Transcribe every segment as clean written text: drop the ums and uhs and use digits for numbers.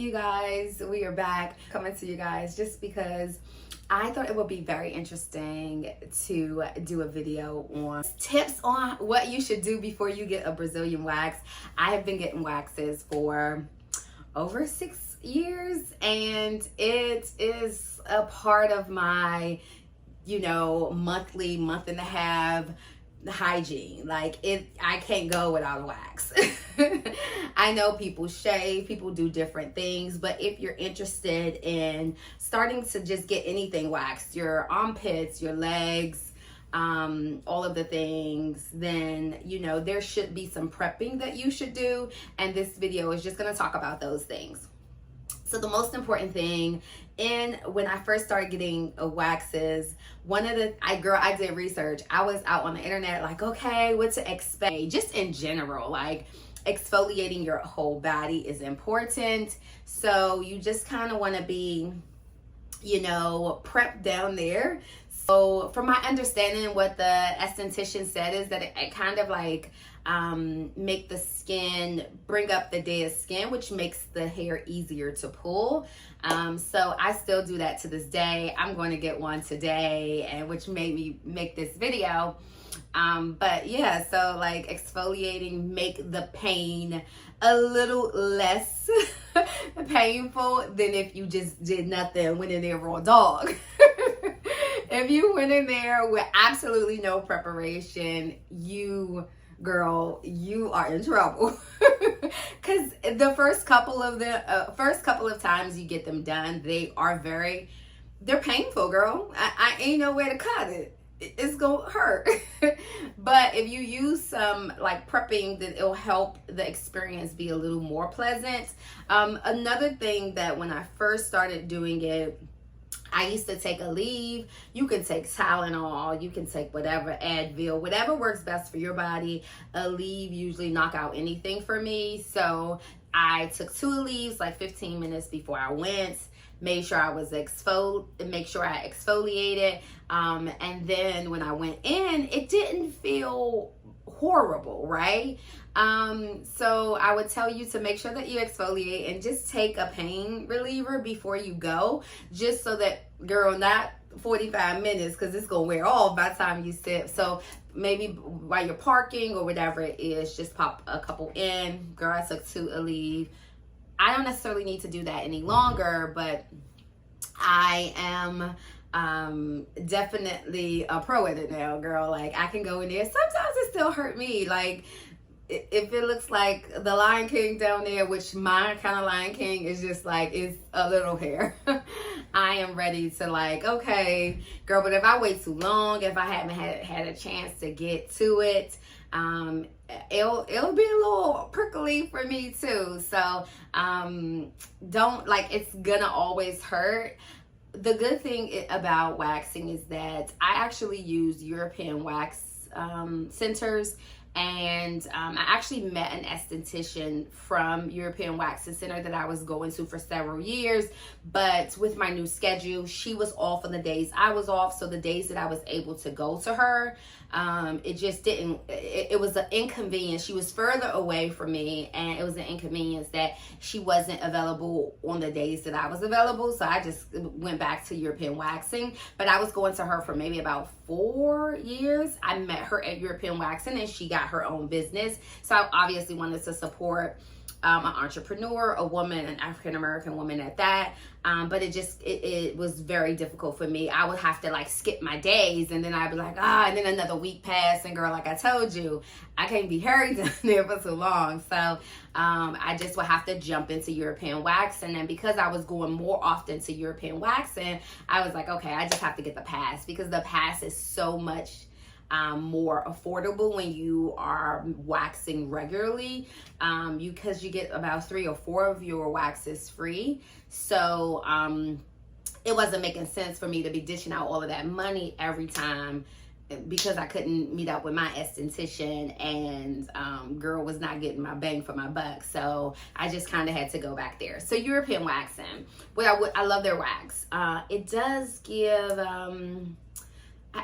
you guys? We are back coming to you guys just because I thought it would be very interesting to do a video on tips on what you should do before you get a Brazilian wax. I have been getting waxes for over 6 years and it is a part of my, monthly, month and a half hygiene. Like I can't go without a wax. I know people shave, people do different things, but if you're interested in starting to just get anything waxed, your armpits, your legs, all of the things, then there should be some prepping that you should do, and this video is just going to talk about those things. So the most important thing when I first started getting waxes, I did research. I was out on the internet like, okay, what to expect. Just in general, like exfoliating your whole body is important. So you just kind of want to be, prepped down there. So from my understanding, what the esthetician said is that it kind of like make the skin, bring up the dead skin, which makes the hair easier to pull. So I still do that to this day. I'm going to get one today, and which made me make this video. But yeah, so like exfoliating make the pain a little less painful than if you just did nothing, went in there raw dog. If you went in there with absolutely no preparation, you are in trouble. Because the first couple of times you get them done, they're painful, girl. I ain't no way to cut it. It's gonna hurt. But if you use some like prepping, then it'll help the experience be a little more pleasant. Another thing that when I first started doing it, I used to take Aleve. You can take Tylenol, you can take whatever, Advil, whatever works best for your body. Aleve usually knock out anything for me. So I took 2 Aleves like 15 minutes before I went. Made sure I exfoliated. And then when I went in, it didn't feel horrible, right? So I would tell you to make sure that you exfoliate and just take a pain reliever before you go, just so that, girl, not 45 minutes, because it's gonna wear off by the time you sit. So maybe while you're parking or whatever it is, just pop a couple in. Girl, I took 2 Aleve. I don't necessarily need to do that any longer, but I am definitely a pro at it now, girl. Like I can go in there. Sometimes it still hurt me. Like if it looks like the Lion King down there, which my kind of Lion King is just like, it's a little hair. I am ready to like, okay, girl, but if I wait too long, if I haven't had a chance to get to it, it'll be a little prickly for me too. So don't, like, it's gonna always hurt. The good thing about waxing is that I actually use European wax centers. And I actually met an esthetician from European Waxing Center that I was going to for several years. But with my new schedule, she was off on the days I was off. So the days that I was able to go to her, it was an inconvenience. She was further away from me, and it was an inconvenience that she wasn't available on the days that I was available. So I just went back to European Waxing. But I was going to her for maybe about 4 years. I met her at European Waxing, and she got her own business. So I obviously wanted to support an entrepreneur, a woman, an African-American woman at that. But it was very difficult for me. I would have to like skip my days, and then I'd be like, and then another week passed, and girl, like I told you, I can't be hurried down there for so long. So I just would have to jump into European Waxing. And then because I was going more often to European Waxing, I was like, okay, I just have to get the pass, because the pass is so much more affordable when you are waxing regularly, because you get about 3 or 4 of your waxes free. So it wasn't making sense for me to be dishing out all of that money every time, because I couldn't meet up with my esthetician, and girl was not getting my bang for my buck. So I just kind of had to go back there. So European Waxing, I love their wax. It does give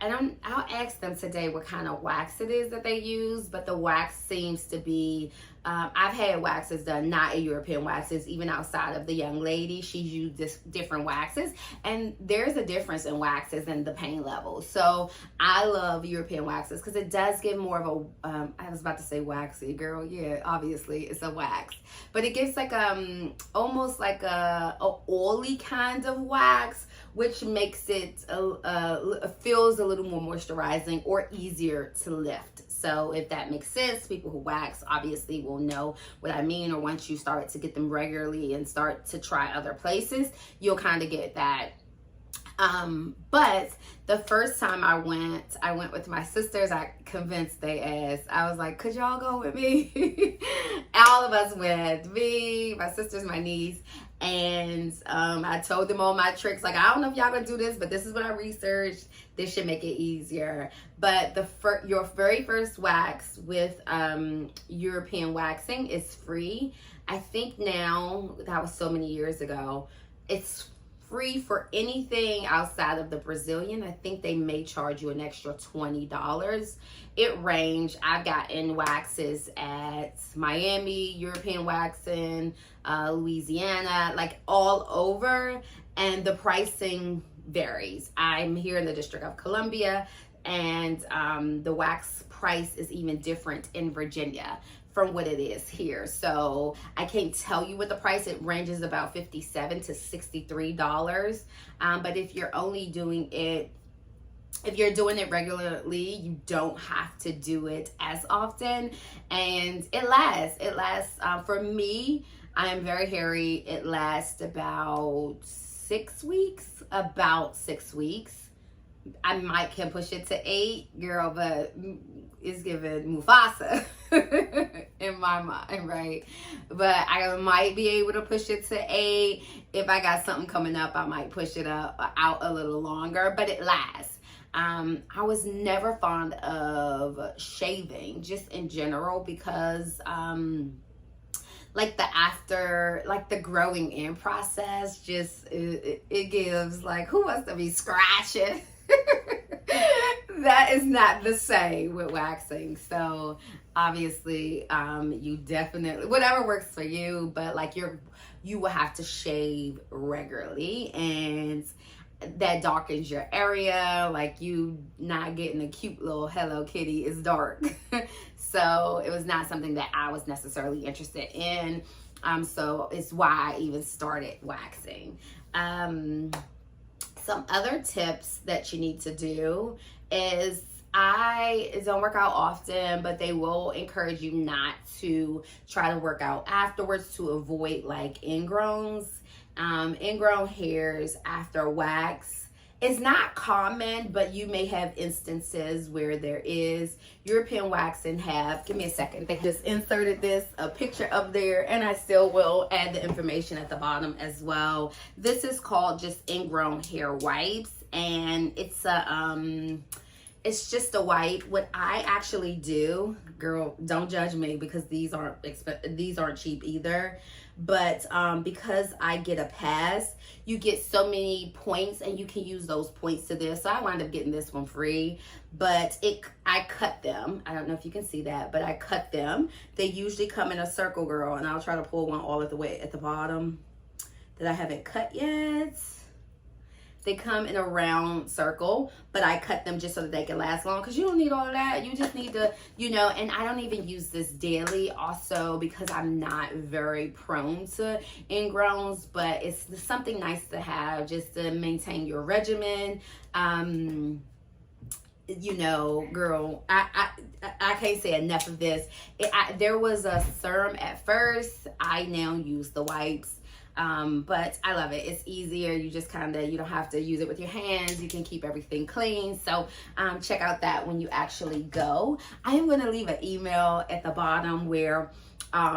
I'll ask them today what kind of wax it is that they use, but the wax seems to be I've had waxes done, not a European waxes, even outside of the young lady. She's used different waxes, and there's a difference in waxes and the pain level. So I love European waxes because it does give more of a, I was about to say waxy, girl. Yeah, obviously it's a wax, but it gives like almost like a oily kind of wax, which makes it feels a little more moisturizing or easier to lift. So if that makes sense, people who wax obviously will know what I mean, or once you start to get them regularly and start to try other places, you'll kind of get that. But the first time I went with my sisters. I convinced they asked. I was like, could y'all go with me? All of us went, me, my sisters, my niece. And I told them all my tricks. Like, I don't know if y'all gonna do this, but this is what I researched. This should make it easier. But your very first wax with European waxing is free. I think now, that was so many years ago, it's free for anything outside of the Brazilian. I think they may charge you an extra $20. It range. I've gotten waxes at Miami, European waxing, Louisiana, like all over, and the pricing varies. I'm here in the District of Columbia, and the wax price is even different in Virginia from what it is here. So I can't tell you what the price, it ranges about $57 to $63. But if you're only doing it, if you're doing it regularly, you don't have to do it as often, and it lasts. For me, I am very hairy. It lasts about 6 weeks, I might can push it to 8, girl, but it's giving Mufasa in my mind, right? But I might be able to push it to 8. If I got something coming up, I might push it out a little longer, but it lasts. I was never fond of shaving, just in general, because like the growing in process, just it gives, like, who wants to be scratching? That is not the same with waxing. So obviously, you definitely, whatever works for you, but like you will have to shave regularly, and that darkens your area. Like, you not getting a cute little Hello Kitty is dark. So it was not something that I was necessarily interested in. So it's why I even started waxing. Some other tips that you need to do is, I don't work out often, but they will encourage you not to try to work out afterwards to avoid like ingrowns. Ingrown hairs after wax is not common, but you may have instances where there is. European waxing give me a second, they just inserted a picture up there, and I still will add the information at the bottom as well. This is called just ingrown hair wipes, and it's just a wipe. What I actually do, girl, don't judge me, because these aren't cheap either. But because I get a pass, you get so many points, and you can use those points to this. So I wound up getting this one free, but I cut them. I don't know if you can see that, but I cut them. They usually come in a circle, girl, and I'll try to pull one all the way at the bottom that I haven't cut yet. They come in a round circle, but I cut them just so that they can last long, because you don't need all of that. You just need to, and I don't even use this daily also, because I'm not very prone to ingrowns, but it's something nice to have just to maintain your regimen. Girl, I can't say enough of this. There was a serum at first. I now use the wipes. But I love it. It's easier. You just you don't have to use it with your hands. You can keep everything clean. So check out that when you actually go. I am going to leave an email at the bottom where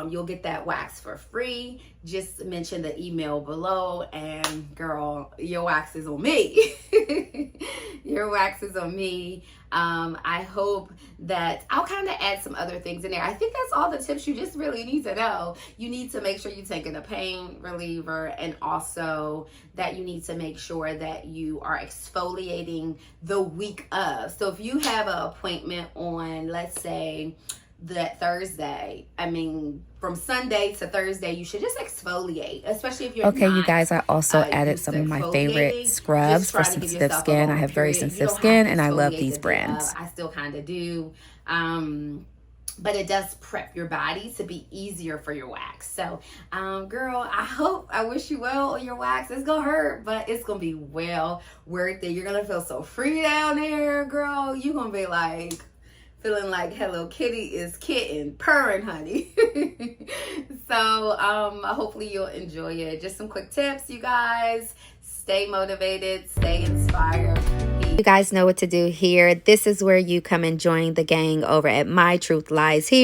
you'll get that wax for free. Just mention the email below, and girl, your wax is on me. Your wax is on me. I hope that I'll kind of add some other things in there. I think that's all the tips you just really need to know. You need to make sure you're taking a pain reliever, and also that you need to make sure that you are exfoliating the week of. So if you have an appointment on, let's say, that Thursday, I mean, from Sunday to Thursday, you should just exfoliate, especially if you're Okay, you not guys, I also added used some to of my favorite exfoliating. scrubs Just for try to give sensitive yourself a skin. I longer have very period. You sensitive don't have skin, to and I love exfoliate these the day of. brands. I still kind of do. But it does prep your body to be easier for your wax. So, girl, I wish you well on your wax. It's gonna hurt, but it's gonna be well worth it. You're gonna feel so free down there, girl. You're gonna be like feeling like Hello Kitty is kitten purring, honey. So, hopefully you'll enjoy it. Just some quick tips, you guys. Stay motivated, stay inspired. You guys know what to do here. This is where you come and join the gang over at My Truth Lies Here.